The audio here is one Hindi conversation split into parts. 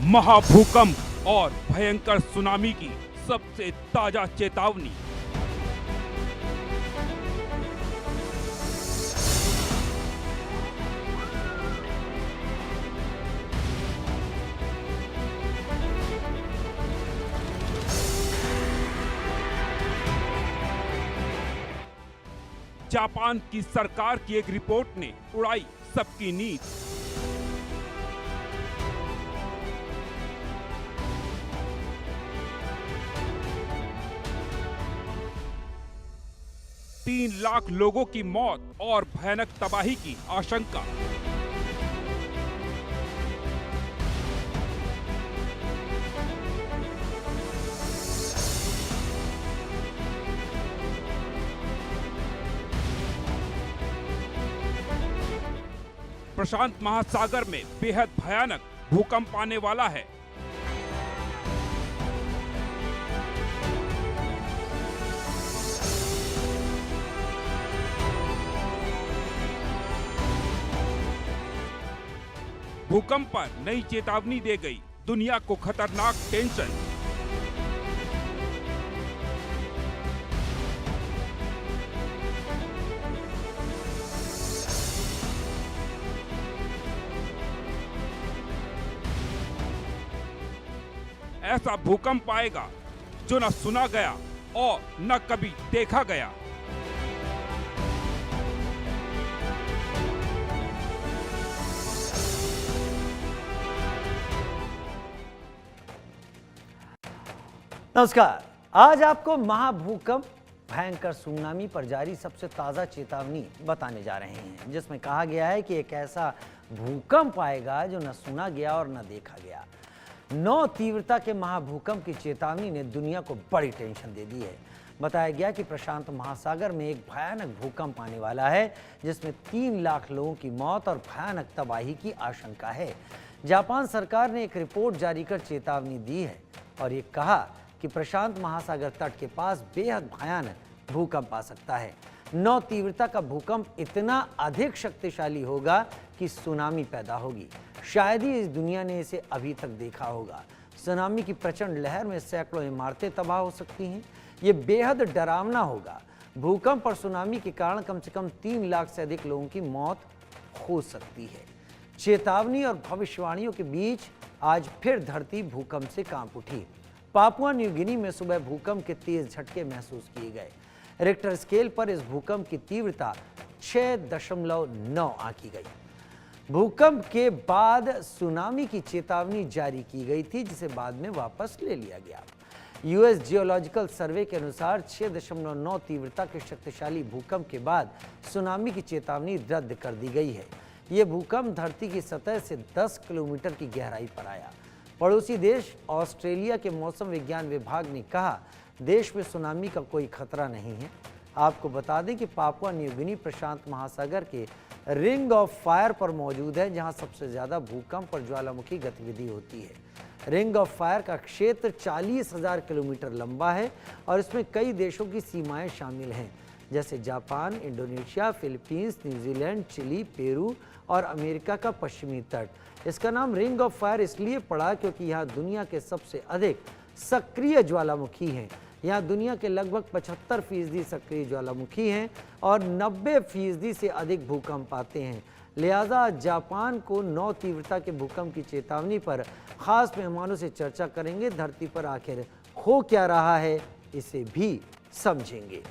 महाभूकंप और भयंकर सुनामी की सबसे ताजा चेतावनी। जापान की सरकार की एक रिपोर्ट ने उड़ाई सबकी नींद। तीन लाख लोगों की मौत और भयानक तबाही की आशंका। प्रशांत महासागर में बेहद भयानक भूकंप आने वाला है। भूकंप पर नई चेतावनी दे गई दुनिया को खतरनाक टेंशन। ऐसा भूकंप आएगा जो न सुना गया और न कभी देखा गया। नमस्कार, आज आपको महाभूकंप भयंकर सुनामी पर जारी सबसे ताजा चेतावनी बताने जा रहे हैं, जिसमें कहा गया है कि एक ऐसा भूकंप आएगा जो न सुना गया और न देखा गया। 9 तीव्रता के महाभूकंप की चेतावनी ने दुनिया को बड़ी टेंशन दे दी है। बताया गया कि प्रशांत महासागर में एक भयानक भूकंप आने वाला है, जिसमें 3 लाख लोगों की मौत और भयानक तबाही की आशंका है। जापान सरकार ने एक रिपोर्ट जारी कर चेतावनी दी है और ये कहा कि प्रशांत महासागर तट के पास बेहद भयानक भूकंप आ सकता है। 9 तीव्रता का भूकंप इतना अधिक शक्तिशाली होगा कि सुनामी पैदा होगी। शायद ही इस दुनिया ने इसे अभी तक देखा होगा। सुनामी की प्रचंड लहर में सैकड़ों इमारतें तबाह हो सकती हैं। ये बेहद डरावना होगा। भूकंप और सुनामी के कारण कम से कम 3 लाख से अधिक लोगों की मौत हो सकती है। चेतावनी और भविष्यवाणियों के बीच आज फिर धरती भूकंप से कांप उठी। पापुआ न्यू गिनी में सुबह भूकंप के तेज झटके महसूस किए गए। रिक्टर स्केल पर इस भूकंप की तीव्रता 6.9 आंकी गई। भूकंप के बाद सुनामी की चेतावनी जारी की गई थी, जिसे बाद में वापस ले लिया गया। यूएस जियोलॉजिकल सर्वे के अनुसार 6.9 तीव्रता के शक्तिशाली भूकंप के बाद सुनामी की चेतावनी रद्द कर दी गई है। यह भूकंप धरती की सतह से 10 किलोमीटर की गहराई पर आया। पड़ोसी देश ऑस्ट्रेलिया के मौसम विज्ञान विभाग ने कहा, देश में सुनामी का कोई खतरा नहीं है। आपको बता दें कि पापुआ न्यू गिनी प्रशांत महासागर के रिंग ऑफ फायर पर मौजूद है, जहां सबसे ज्यादा भूकंप और ज्वालामुखी गतिविधि होती है। रिंग ऑफ फायर का क्षेत्र 40,000 किलोमीटर लंबा है और इसमें कई देशों की सीमाएं शामिल हैं, जैसे Japan, Indonesia, Philippines, New Zealand, Chile, Peru और अमेरिका का पश्चिमी तट। इसका नाम रिंग ऑफ फायर इसलिए पड़ा क्योंकि यहाँ दुनिया के सबसे अधिक सक्रिय ज्वालामुखी हैं। यहाँ दुनिया के लगभग 75% सक्रिय ज्वालामुखी हैं और 90% से अधिक भूकंप आते हैं। लिहाजा जापान को 9 तीव्रता के भूकंप की चेतावनी पर खास मेहमानों से चर्चा करेंगे। धरती पर आखिर हो क्या रहा है, इसे भी समझेंगे।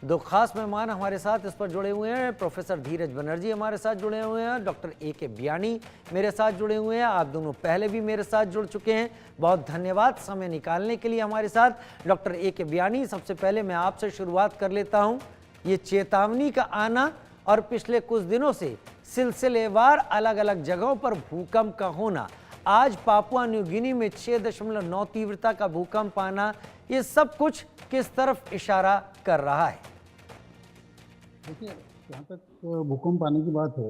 2 खास मेहमान हमारे साथ इस पर जुड़े हुए हैं। प्रोफेसर धीरज बनर्जी हमारे साथ जुड़े हुए हैं, डॉक्टर ए.के. बियानी मेरे साथ जुड़े हुए हैं। आप दोनों पहले भी मेरे साथ जुड़ चुके हैं। बहुत धन्यवाद समय निकालने के लिए हमारे साथ। Doctor A K. बियानी, सबसे पहले मैं आपसे शुरुआत कर लेता हूं। ये चेतावनी का आना और पिछले कुछ दिनों से सिलसिलेवार अलग अलग जगहों पर भूकंप का होना, आज पापुआ न्यू गिनी में 6.9 तीव्रता का भूकंप आना, ये सब कुछ किस तरफ इशारा कर रहा है? देखिए, जहाँ तक भूकंप आने की बात है,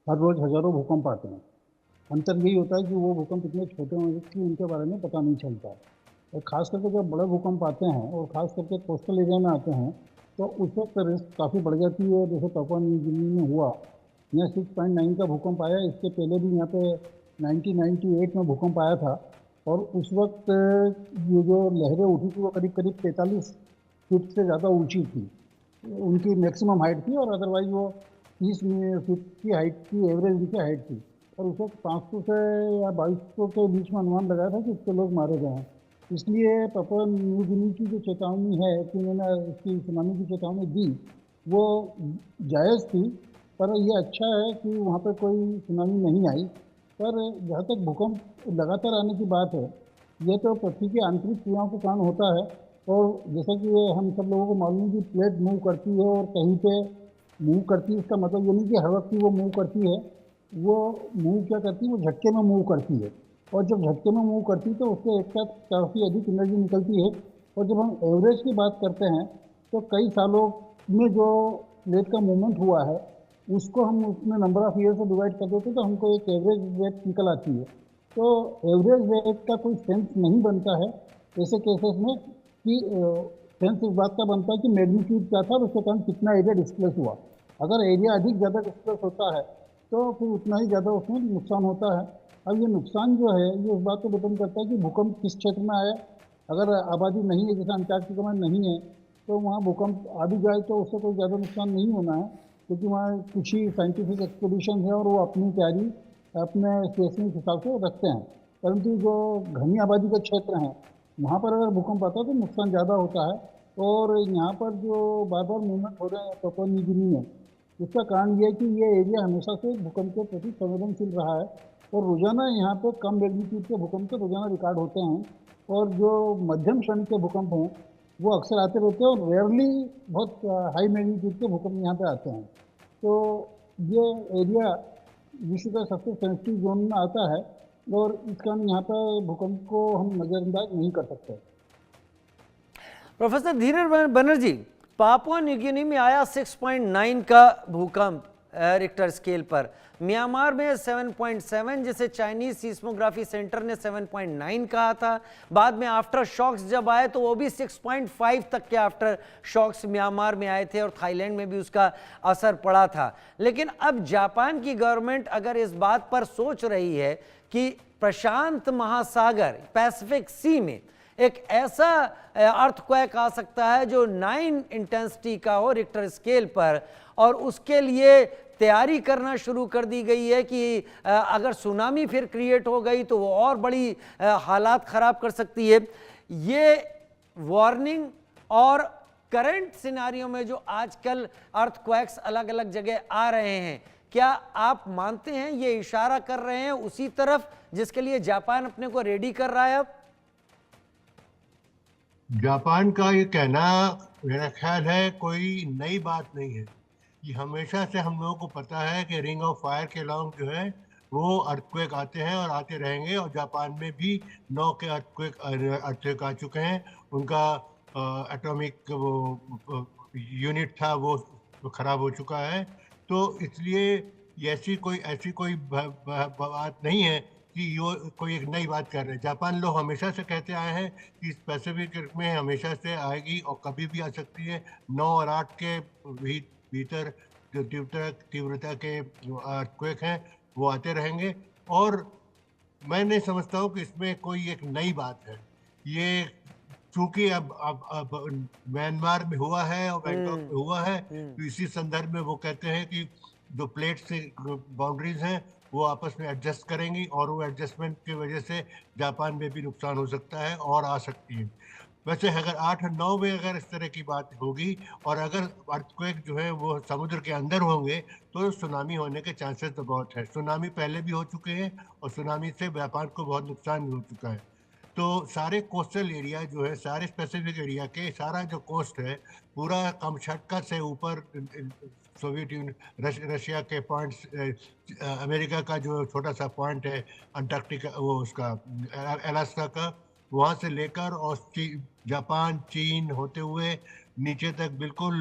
हर रोज़ हज़ारों भूकंप आते हैं। अंतर यही होता है कि वो भूकंप इतने छोटे होंगे कि उनके बारे में पता नहीं चलता। और ख़ास करके जब बड़े भूकंप आते हैं और ख़ास करके कोस्टल एरिया में आते हैं, तो उस वक्त रिस्क काफ़ी बढ़ जाती है। जैसे पापुआ न्यू गिनी में हुआ, यहाँ 6.9 का भूकंप आया। इससे पहले भी यहाँ पे 1998 में भूकंप आया था, और उस वक्त ये जो लहरें उठी थी वो करीब करीब 43 फीट से ज़्यादा ऊंची थी, उनकी मैक्सिमम हाइट थी, और अदरवाइज वो 30 फीट की हाइट की एवरेज उनकी हाइट थी। और उस वक्त 500 से या 2200 के बीच में अनुमान लगाया था कि इतने लोग मारे गए हैं। इसलिए पापुआ न्यू गिनी की जो चेतावनी है कि उन्होंने इसकी सुनामी की चेतावनी दी, वो जायज़ थी। पर ये अच्छा है कि वहाँ पर कोई सुनामी नहीं आई। पर जहाँ तक भूकंप लगातार आने की बात है, ये तो पृथ्वी की आंतरिक क्रियाओं के कारण होता है। और जैसा कि ये हम सब लोगों को मालूम है कि प्लेट मूव करती है और कहीं पे मूव करती है, इसका मतलब ये नहीं कि हर वक्त ही वो मूव करती है। वो मूव क्या करती है, वो झटके में मूव करती है, और जब झटके में मूव करती है तो उससे एक साथ काफ़ी अधिक एनर्जी निकलती है। और जब हम एवरेज की बात करते हैं तो कई सालों में जो प्लेट का मूवमेंट हुआ है उसको हम उसमें नंबर ऑफ ईयर से डिवाइड कर देते तो हमको एक एवरेज रेट निकल आती है। तो एवरेज रेट का कोई सेंस नहीं बनता है ऐसे केसेस में कि सेंस इस बात का बनता है कि मैग्नीट्यूड क्या था और उसके कारण कितना एरिया डिस्प्लेस हुआ। अगर एरिया अधिक ज़्यादा डिस्प्लेस होता है तो फिर उतना ही ज़्यादा उसमें नुकसान होता है। अब ये नुकसान जो है ये इस बात पर डिपेंड करता है कि भूकंप किस क्षेत्र में आया। अगर आबादी नहीं है, जैसे अंटार्कटिका में नहीं है, तो वहाँ भूकंप आ भी जाए तो उससे कोई ज़्यादा नुकसान नहीं होना है, क्योंकि वहाँ कुछ ही साइंटिफिक एक्सपीडिशन है और वो अपनी तैयारी अपने स्टेशनरी के हिसाब से रखते हैं। परंतु जो घनी आबादी के क्षेत्र हैं वहाँ पर अगर भूकंप आता है तो नुकसान ज़्यादा होता है। और यहाँ पर जो बार बार मूवमेंट हो रहे हैं पापुआ न्यू गिनी में, इसका कारण ये है कि ये एरिया हमेशा से भूकंप के प्रति संवेदनशील रहा है, और रोज़ाना यहाँ पे कम मैग्नीट्यूड के भूकंप के रोज़ाना रिकॉर्ड होते हैं। और जो मध्यम श्रेणी के भूकंप हैं वो अक्सर आते रहते हैं, और रेयरली बहुत हाई मैग्नीट्यूड के भूकंप यहाँ पे आते हैं। तो ये एरिया विश्व का सबसे सेंसिटिव जोन में आता है, और इस कारण यहाँ पर भूकंप को हम नज़रअंदाज नहीं कर सकते। प्रोफेसर धीरज बनर्जी, पापुआ न्यू गिनी में आया 6.9 का भूकंप रिक्टर स्केल पर, म्यांमार में 7.7, जिसे चाइनीज सीस्मोग्राफी सेंटर ने 7.9 कहा था। बाद में आफ्टर शॉक्स जब आए तो वो भी 6.5 तक के आफ्टर शॉक्स म्यांमार में आए थे, और थाईलैंड में भी उसका असर पड़ा था। लेकिन अब जापान की गवर्नमेंट अगर इस बात पर सोच रही है कि प्रशांत महासागर पैसिफिक सी में एक ऐसा अर्थक्वेक आ सकता है जो 9 इंटेंसिटी का हो रिक्टर स्केल पर, और उसके लिए तैयारी करना शुरू कर दी गई है कि अगर सुनामी फिर क्रिएट हो गई तो वो और बड़ी हालात ख़राब कर सकती है। ये वार्निंग और करंट सिनारियो में जो आजकल अर्थक्वेक्स अलग अलग जगह आ रहे हैं, क्या आप मानते हैं ये इशारा कर रहे हैं उसी तरफ जिसके लिए जापान अपने को रेडी कर रहा है? अब जापान का ये कहना मेरा ख्याल है कोई नई बात नहीं है। ये हमेशा से हम लोगों को पता है कि रिंग ऑफ फायर के लॉन्ग जो है वो अर्थक्वेक आते हैं और आते रहेंगे, और जापान में भी 9 के अर्थक्वेक आ चुके हैं। उनका एटॉमिक वो यूनिट था वो खराब हो चुका है। तो इसलिए ऐसी कोई बात नहीं है कि ये कोई एक नई बात कर रहे हैं। जापान लोग हमेशा से कहते आए हैं कि इस पैसिफिक में हमेशा से आएगी और कभी भी आ सकती है। 9 और 8 के भीतर जो तीव्रता के अर्थक्वेक हैं वो आते रहेंगे, और मैं नहीं समझता हूँ कि इसमें कोई एक नई बात है। ये चूंकि अब म्यांमार में हुआ है और बैंकॉक में हुआ है, तो इसी संदर्भ में वो कहते हैं कि जो प्लेट से बाउंड्रीज हैं वो आपस में एडजस्ट करेंगी, और वो एडजस्टमेंट की वजह से जापान में भी नुकसान हो सकता है और आ सकती है। वैसे अगर 8 और 9 में अगर इस तरह की बात होगी और अगर अर्थक्वेक जो है वो समुद्र के अंदर होंगे तो सुनामी होने के चांसेस तो बहुत है। सुनामी पहले भी हो चुके हैं और सुनामी से जापान को बहुत नुकसान भी हो चुका है। तो सारे कोस्टल एरिया जो है, सारे स्पेसिफिक एरिया के सारा जो कोस्ट है पूरा कामचटका से ऊपर सोवियत यूनियन रशिया के पॉइंट्स, अमेरिका का जो छोटा सा पॉइंट है अंटार्कटिका वो उसका अलास्का का, वहाँ से लेकर और जापान चीन होते हुए नीचे तक बिल्कुल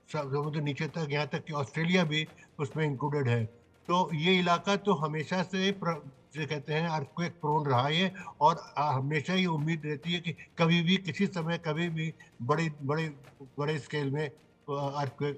समुद्र नीचे तक, यहाँ तक कि ऑस्ट्रेलिया भी उसमें इंक्लूडेड है। तो ये इलाका तो हमेशा से जो कहते हैं अर्थक्वेक प्रोन रहा है, और हमेशा ही उम्मीद रहती है कि कभी भी किसी समय कभी भी बड़े स्केल में अर्थक्वेक